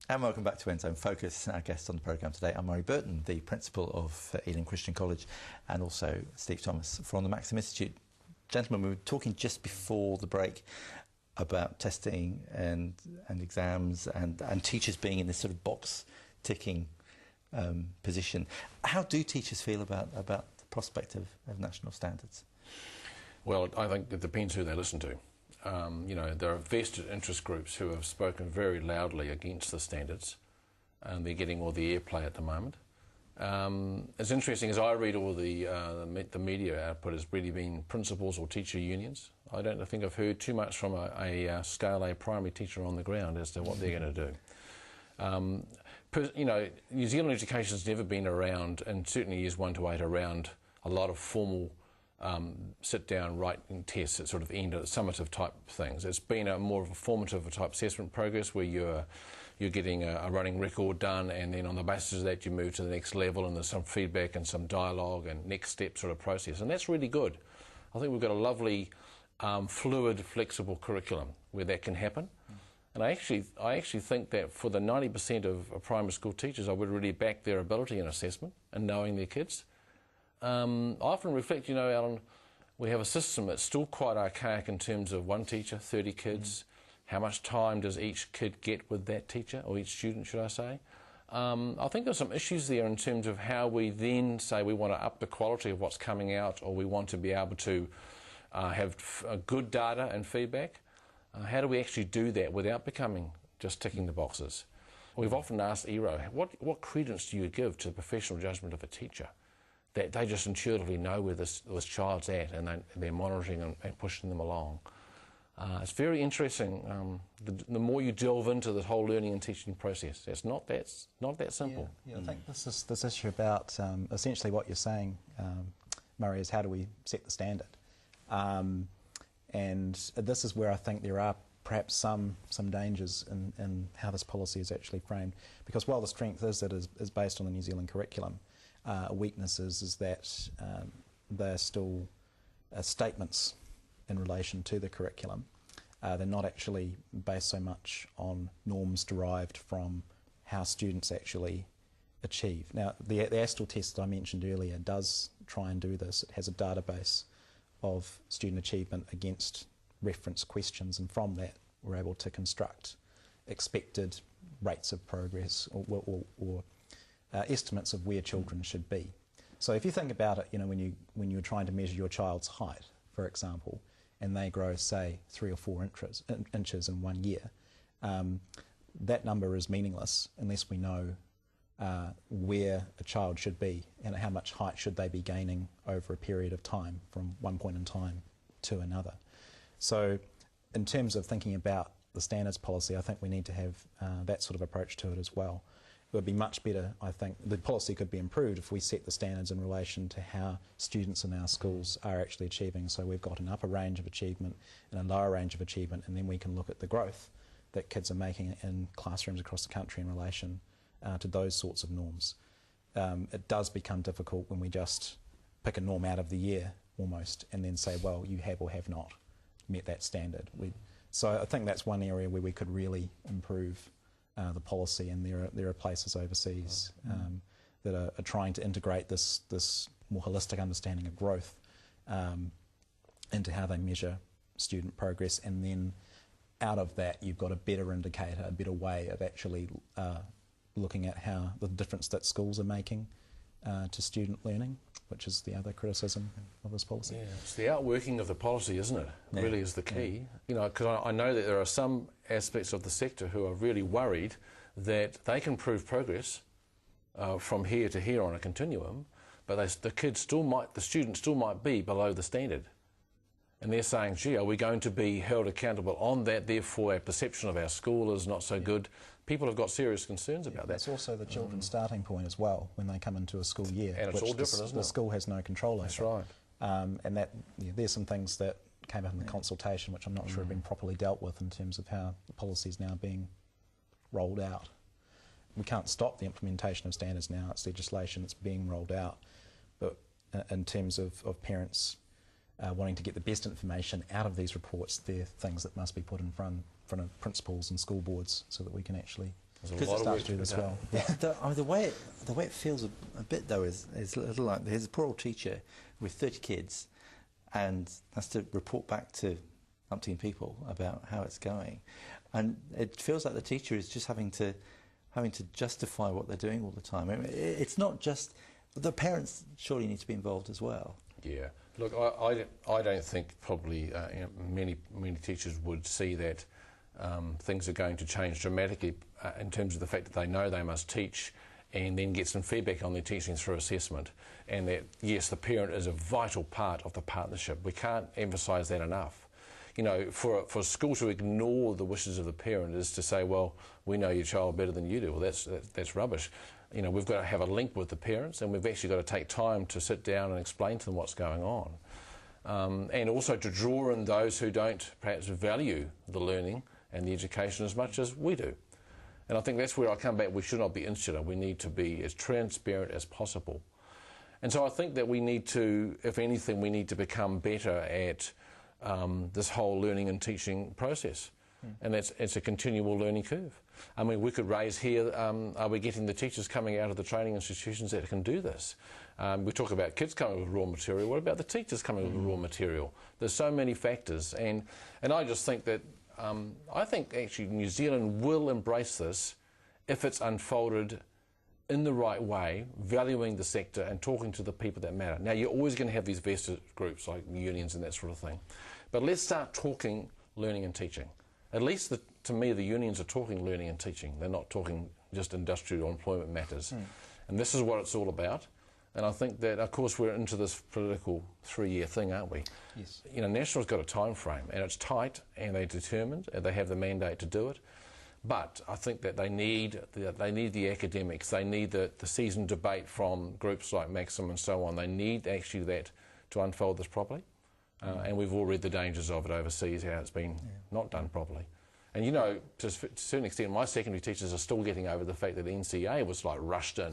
And welcome back to Endzone Focus. Our guest on the programme today, I'm Burton, the principal of Elim Christian College, and also Steve Thomas from the Maxim Institute. Gentlemen, we were talking just before the break about testing and exams and teachers being in this sort of box-ticking position. How do teachers feel about the prospect of national standards? Well, I think it depends who they listen to. There are vested interest groups who have spoken very loudly against the standards, and they're getting all the airplay at the moment. It's interesting, as I read all the media output, has really been principals or teacher unions. I don't think I've heard too much from a Scale A primary teacher on the ground as to what they're going to do. New Zealand education has never been around, and certainly years 1 to 8, around a lot of formal sit-down writing tests at sort of end of summative type things. It's been more of a formative type assessment progress where you're getting a running record done, and then on the basis of that you move to the next level, and there's some feedback and some dialogue and next step sort of process, and that's really good. I think we've got a lovely fluid, flexible curriculum where that can happen. And I actually think that for the 90% of primary school teachers, I would really back their ability in assessment and knowing their kids. I often reflect, Alan, we have a system that's still quite archaic in terms of one teacher, 30 kids. How much time does each kid get with that teacher, or each student, should I say? I think there's some issues there in terms of how we then say we want to up the quality of what's coming out, or we want to be able to have good data and feedback. How do we actually do that without becoming just ticking the boxes? We've often asked ERO, what credence do you give to the professional judgment of a teacher? That they just intuitively know where this child's at, and they're monitoring and pushing them along. It's very interesting. The more you delve into the whole learning and teaching process, it's not that simple. Yeah, I think this issue about essentially what you're saying, Murray, is how do we set the standard? And this is where I think there are perhaps some dangers in how this policy is actually framed, because while the strength is that it is based on the New Zealand curriculum, weakness is that they're still statements in relation to the curriculum. They're not actually based so much on norms derived from how students actually achieve. Now, the ASTEL test that I mentioned earlier does try and do this. It has a database of student achievement against reference questions, and from that we're able to construct expected rates of progress or estimates of where children should be. So if you think about it, when you're trying to measure your child's height, for example, and they grow, say, 3 or 4 inches in 1 year, that number is meaningless unless we know where a child should be and how much height should they be gaining over a period of time from one point in time to another. So in terms of thinking about the standards policy, I think we need to have that sort of approach to it as well. It would be much better, I think, the policy could be improved if we set the standards in relation to how students in our schools are actually achieving. So we've got an upper range of achievement and a lower range of achievement, and then we can look at the growth that kids are making in classrooms across the country in relation to those sorts of norms. It does become difficult when we just pick a norm out of the year almost and then say, well, you have or have not met that standard. So I think that's one area where we could really improve the policy, and there are places overseas that are trying to integrate this more holistic understanding of growth into how they measure student progress, and then out of that you've got a better indicator, a better way of actually looking at how the difference that schools are making to student learning, which is the other criticism of this policy. Yeah, it's the outworking of the policy, isn't it? Yeah. Really is the key. Yeah. Because I know that there are some aspects of the sector who are really worried that they can prove progress from here to here on a continuum, but the students still might be below the standard. And they're saying, gee, are we going to be held accountable on that, therefore our perception of our school is not so good? People have got serious concerns about that. That's also the children's starting point as well when they come into a school year. And it's all different, isn't it? The school has no control over. That's right. And there's some things that came up in the consultation which I'm not sure have been properly dealt with in terms of how the policy is now being rolled out. We can't stop the implementation of standards now. It's legislation that's being rolled out. But in terms of parents wanting to get the best information out of these reports, they're things that must be put in front of principals and school boards so that we can actually There's a lot of work to do as well. The way it feels a bit though is a little like there's a poor old teacher with 30 kids and has to report back to umpteen people about how it's going, and it feels like the teacher is just having to justify what they're doing all the time. I mean, it's not just the parents surely need to be involved as well. Yeah. Look, I don't think probably many teachers would see that things are going to change dramatically in terms of the fact that they know they must teach and then get some feedback on their teaching through assessment, and that, yes, the parent is a vital part of the partnership. We can't emphasise that enough. You know, for a school to ignore the wishes of the parent is to say, well, we know your child better than you do. Well, that's rubbish. You know, we've got to have a link with the parents, and we've actually got to take time to sit down and explain to them what's going on. And also to draw in those who don't perhaps value the learning and the education as much as we do. And I think that's where I come back. We should not be insular. We need to be as transparent as possible. And so I think that we need to, if anything, we need to become better at this whole learning and teaching process. And it's a continual learning curve. I mean, we could raise here, are we getting the teachers coming out of the training institutions that can do this? We talk about kids coming with raw material. What about the teachers coming with raw material? There's so many factors. And I just think that, I think actually New Zealand will embrace this if it's unfolded in the right way, valuing the sector and talking to the people that matter. Now, you're always going to have these vested groups like unions and that sort of thing. But let's start talking learning and teaching. At least, to me, the unions are talking learning and teaching. They're not talking just industrial employment matters. And this is what it's all about. And I think that, of course, we're into this political 3-year thing, aren't we? Yes. You know, National's got a time frame, and it's tight, and they're determined, and they have the mandate to do it. But I think that they need the academics, they need the seasoned debate from groups like Maxim and so on. They need actually that to unfold this properly. And we've all read the dangers of it overseas, how it's been not done properly. And you know, to a certain extent, my secondary teachers are still getting over the fact that the NCA was like rushed in.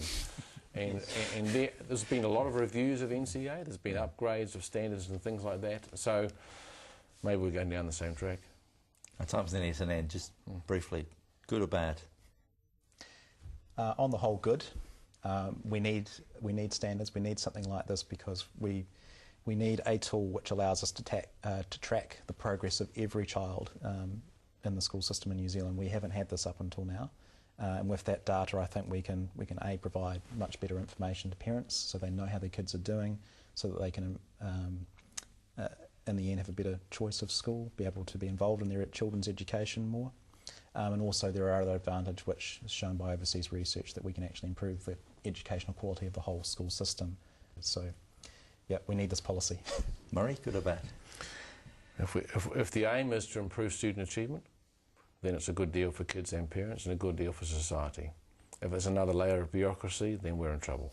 And there's been a lot of reviews of NCA, there's been upgrades of standards and things like that. So maybe we're going down the same track. Our time's nearly at an end. Just briefly, good or bad? On the whole, good. We need standards. We need something like this because we need a tool which allows us to track the progress of every child in the school system in New Zealand. We haven't had this up until now. And with that data, I think we can provide much better information to parents so they know how their kids are doing, so that they can, in the end, have a better choice of school, be able to be involved in their children's education more. And also there are other advantages which is shown by overseas research that we can actually improve the educational quality of the whole school system. So, yeah, we need this policy. Murray, good or bad? If the aim is to improve student achievement, then it's a good deal for kids and parents and a good deal for society. If it's another layer of bureaucracy, then we're in trouble.